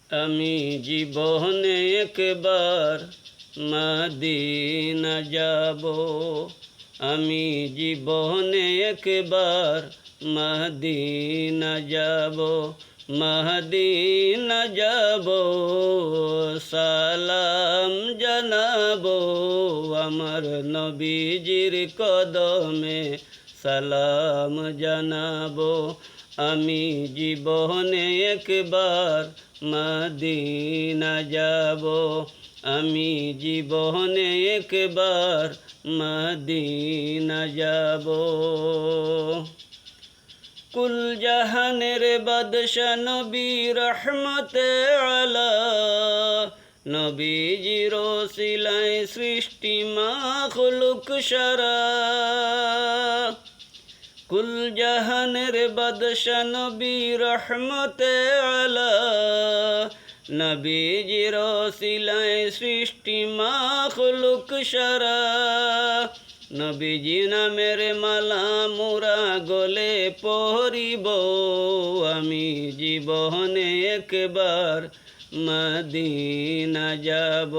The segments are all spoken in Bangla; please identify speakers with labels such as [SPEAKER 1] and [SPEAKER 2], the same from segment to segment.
[SPEAKER 1] আমি জীবনে একবার মদিনা যাব। আমি জীবনে একবার মদিনা যাব। মদিনা যাব, সালাম জানাবো আমার নবীজির কদমে সালাম জানাবো। আমি জীবনে একবার মদিনা যাব। আমি জীবনে একবার মদিনা যাব। কুল জাহানের বাদশা নবী রহমতে আলা, নবীজির ওসিলায় সৃষ্টি মাখলুক সারা। কুল জাহানের বাদশা নবী রহমতে আলা, নবীজির ওসিলায় সৃষ্টি মাখলুক সারা। নবীজি নামের মালা মোরা গলে পরিব। আমি জীবনে একবার মদিনা যাব।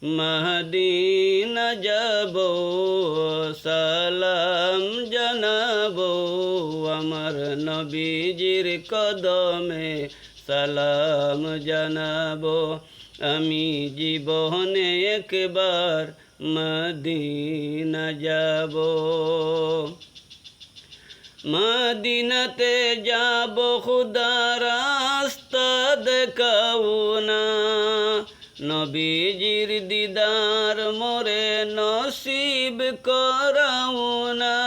[SPEAKER 1] মদিনা যাব, সালাম জানাবো আমার নবীজির কদমে সালাম জানাবো। আমি জীবনে একবার মদিনা যাব। মদিনাতে যাব খুদা রাস্তা দেখাও না, নবীজির দিদার মোরে নসিব করাও না।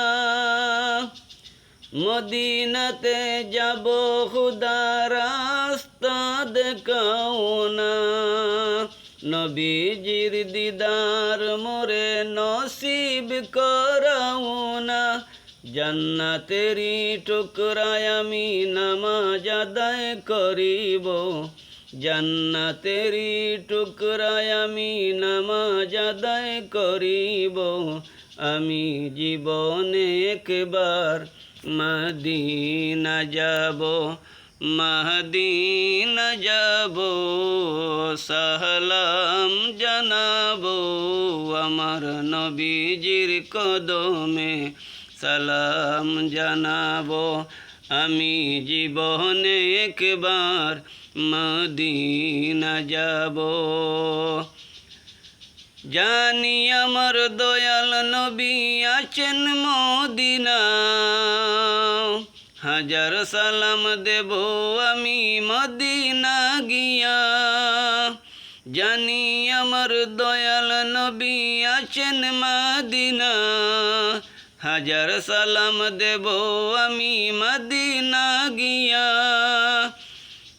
[SPEAKER 1] মদিনাতে যাব খুদা রাস্তা দেখাও না, নবীজির দিদার মোরে নসিব করাও না। জান্নাতেরি টুকরায় আমি নামাজ আদায় করিব। জান্নাতেরি টুকরায় আমি নামাজ আদায় করিব। আমি জীবনে একবার মদিনা যাব। মদিনা যাব, সালাম জানাবো আমার নবীজির কদমে সালাম জানাবো। আমি জীবনে একবার মদিনা যাব। জানি আমার দয়াল নবী আছেন মদিনা, হাজার সালাম দেব আমি মদিনা গিয়া। জানি আমার দয়াল নবী আছেন মদিনা, হাজার সালাম দেব আমি মদিনা গিয়া।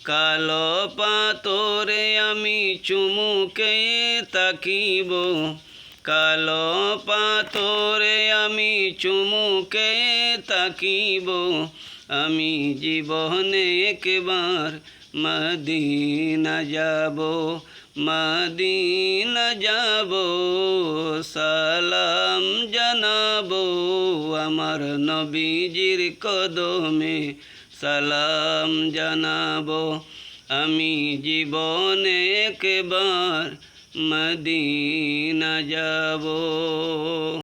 [SPEAKER 1] কালো পাথরে আমি চুমুকে তাকিব। কালো পাথরে আমি চুমুকে তাকিব। আমি জীবনে একবার মদিনা যাব। মদিনা যাব, সালাম জানাবো আমার নবীজির কদমে সালাম জানাবো। আমি জীবনে একবার মদিনা যাব।